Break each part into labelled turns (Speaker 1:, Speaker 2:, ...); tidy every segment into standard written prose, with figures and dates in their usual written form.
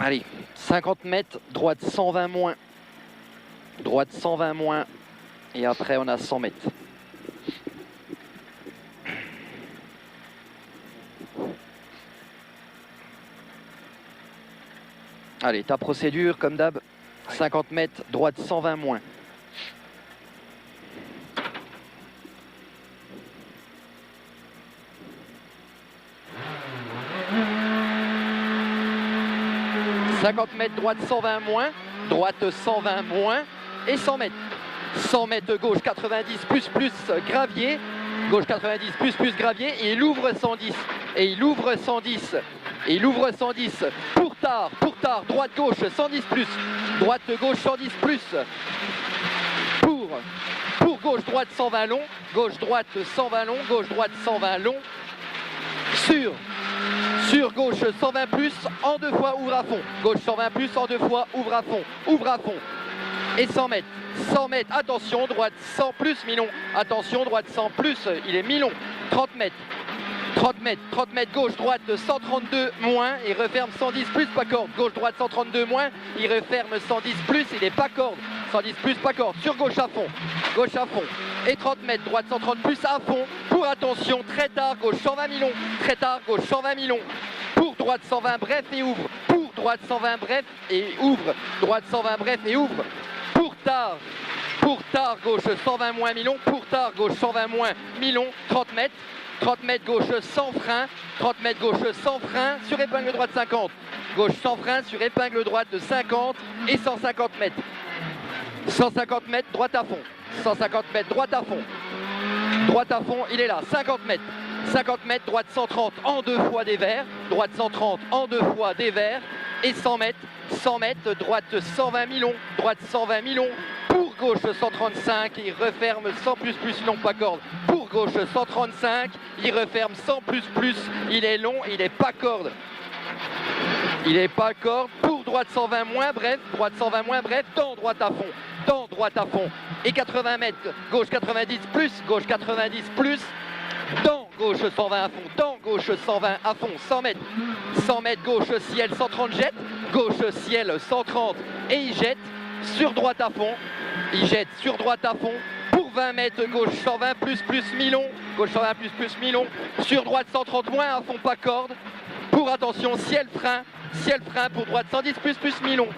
Speaker 1: Allez, 50 mètres, droite 120 moins. Droite 120 moins. Et après, on a 100 mètres. Allez, ta procédure, comme d'hab. 50 mètres, droite 120 moins. « 50 mètres, droite 120 moins, droite 120 moins et 100 mètres. 100 mètres gauche 90 plus gravier, gauche 90 plus gravier et il ouvre 110. Et il ouvre 110. Et il ouvre 110 pour tard, droite gauche 110 plus, droite gauche 110 plus. Pour gauche droite 120 long, gauche droite 120 long, gauche droite 120 long. Sur gauche 120 plus, en 2 fois ouvre à fond. Gauche 120 plus, en 2 fois ouvre à fond. Ouvre à fond. Et 100 mètres. 100 mètres, attention, droite 100 plus, mi-long. Attention, droite 100 plus, il est mi-long. 30 mètres. 30 mètres, gauche, droite 132 moins, il referme 110 plus, pas corde. Gauche, droite 132 moins, il referme 110 plus, il n'est pas corde. 110 plus, pas corde. Sur gauche à fond. Gauche à fond. Et 30 mètres, droite 130 plus à fond. Pour attention, très tard, gauche 120 mi-long. Très tard, gauche 120 mi-long. Pour droite 120 bref et ouvre. Pour droite 120 bref et ouvre. Droite 120 bref et ouvre. Pour tard, gauche 120 moins mi-long. Pour tard, gauche 120 moins mi-long. 30 mètres. 30 mètres gauche sans frein, 30 mètres gauche sans frein, sur épingle droite 50. Gauche sans frein, sur épingle droite de 50 et 150 mètres. 150 mètres, droite à fond. 150 mètres, droite à fond. Droite à fond, il est là, 50 mètres. 50 mètres, droite 130 en 2 fois des verts. Droite 130 en 2 fois des verts. Et 100 mètres, droite 120 mi-long. Droite 120 mi-long. Pour gauche 135, il referme 100 plus long, pas corde. Pour gauche 135, il referme 100 plus, il est long, il n'est pas corde. Il n'est pas corde. Pour droite 120 moins, bref, droite 120 moins, bref, dans droite à fond. Dans droite à fond. Et 80 mètres, gauche 90 plus, gauche 90 plus. Dans gauche 120 à fond, dans gauche 120 à fond, 100 mètres. 100 mètres, gauche ciel 130 jette, gauche ciel 130 et il jette. Sur droite à fond, il jette sur droite à fond. Pour 20 mètres, gauche 120 plus mi-long, gauche 120 plus mi-long. Sur droite 130 moins à fond, pas corde. Pour attention, ciel frein pour droite 110 plus mi-long.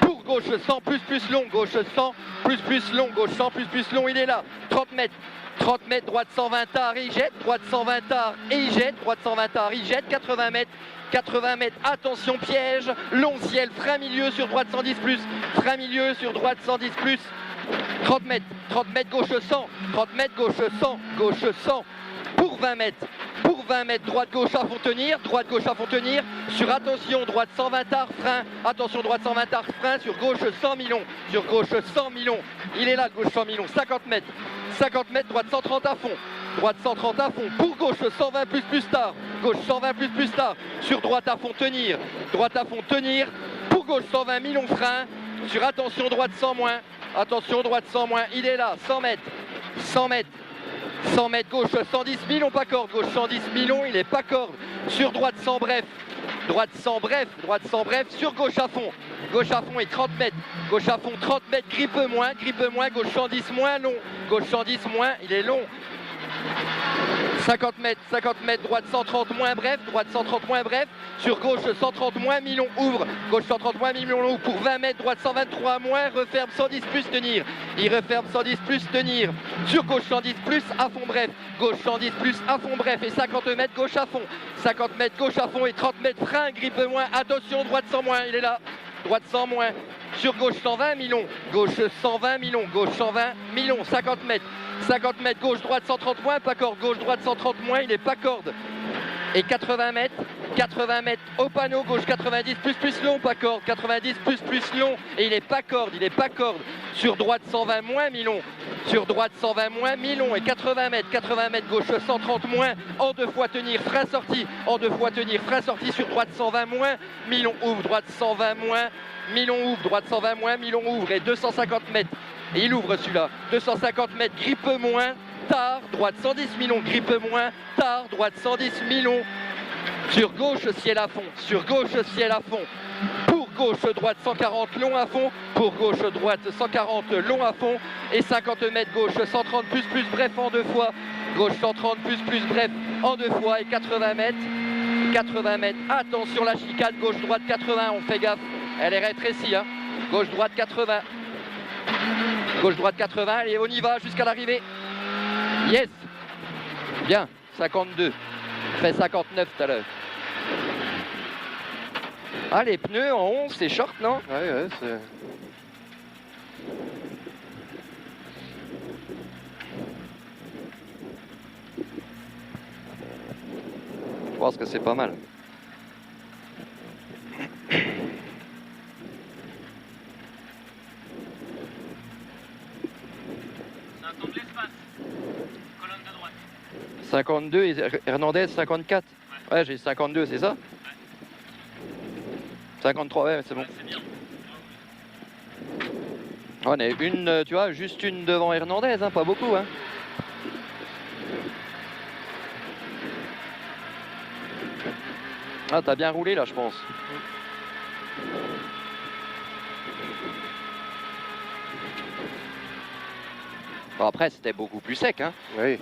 Speaker 1: Pour gauche 100 plus long, gauche 100 plus long, gauche 100 plus long, il est là. 30 mètres, droite 120 tard et il jette, droite 120 tard et il jette, droite 120 tard, il jette, 80 mètres, attention piège, long ciel, frein milieu sur droite 110 plus, frein milieu sur droite 110 plus, 30 mètres, gauche 100, 30 mètres, gauche 100, pour 20 mètres, droite gauche à fond tenir, sur attention, droite 120 tard, frein, attention, droite 120 tard, frein, sur gauche 100 mi-long, il est là, gauche 100 mi-long, 50 mètres, droite 130 à fond, pour gauche 120 plus tard, gauche 120 plus tard, sur droite à fond tenir, pour gauche 120 mi-long frein, sur attention, droite 100 moins, il est là, 100 mètres, gauche 110 mi-long, pas corde, gauche 110 mi-long, il est pas corde, sur droite 100 bref, sur gauche à fond et 30 mètres, gauche à fond 30 mètres, grippe moins, gauche 110 moins long, gauche 110 moins, il est long. 50 mètres, droite 130 moins bref, sur gauche 130 moins, mi-long ouvre, gauche 130 moins, mi-long ouvre, pour 20 mètres, droite 123 moins, referme 110 plus tenir, il referme 110 plus tenir, sur gauche 110 plus, à fond bref, gauche 110 plus, à fond bref, et 50 mètres, gauche à fond, et 30 mètres, frein, grippe moins, attention, droite 100 moins, il est là, droite 100 moins, sur gauche 120 mi-long, gauche 120 mi-long, 50 mètres, gauche droite 130 moins, pas corde, gauche droite 130 moins, il n'est pas corde. Et 80 mètres, au panneau, gauche 90 plus long, pas corde, 90 plus long, et il n'est pas corde, sur droite 120 moins, mi-long, et 80 mètres, gauche 130 moins, en 2 fois tenir, frein sorti, sur droite 120 moins, mi-long ouvre, droite 120 moins, mi-long ouvre, droite 120 moins, mi-long ouvre, et 250 mètres, et il ouvre celui-là, 250 mètres, grippe moins, tard, droite 110 mi-long, grippe moins, tard, droite 110 mi-long, Sur gauche, ciel à fond. Sur gauche, ciel à fond. Pour gauche, droite, 140 long à fond. Pour gauche, droite, 140 long à fond. Et 50 mètres gauche, 130 plus bref en 2 fois. Gauche 130 plus bref en 2 fois. Et 80 mètres. 80 mètres. Attention la chicane. Gauche, droite, 80. On fait gaffe. Elle est rétrécie. Hein. Gauche, droite, 80. Gauche, droite, 80. Allez, on y va jusqu'à l'arrivée. Yes. Bien. 52. On fait 59 tout à l'heure. Ah, les pneus en 11, c'est short, non?
Speaker 2: Ouais, c'est...
Speaker 1: Je pense que c'est pas mal.
Speaker 3: Ça attend de l'espace. Colonne de droite.
Speaker 1: 52 et Hernandez 54. Ouais, j'ai 52, c'est ça? 53, ouais, c'est bon.
Speaker 3: Ouais, c'est bien.
Speaker 1: On est une, tu vois, juste une devant Hernandez, hein, pas beaucoup. Hein. Ah, t'as bien roulé là, je pense. Bon, après, c'était beaucoup plus sec, hein.
Speaker 2: Oui.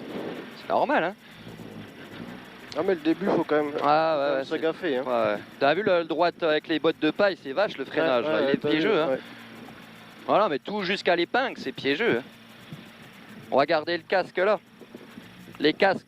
Speaker 1: C'est normal, hein.
Speaker 2: Ah mais le début, faut quand même,
Speaker 1: Ah ouais,
Speaker 2: se gaffer. Hein.
Speaker 1: Ouais. T'as vu le droite avec les bottes de paille, c'est vache le freinage, là, il est piégeux. Hein.
Speaker 2: Ouais.
Speaker 1: Voilà, mais tout jusqu'à l'épingle, c'est piégeux. Hein. On va garder le casque là. Les casques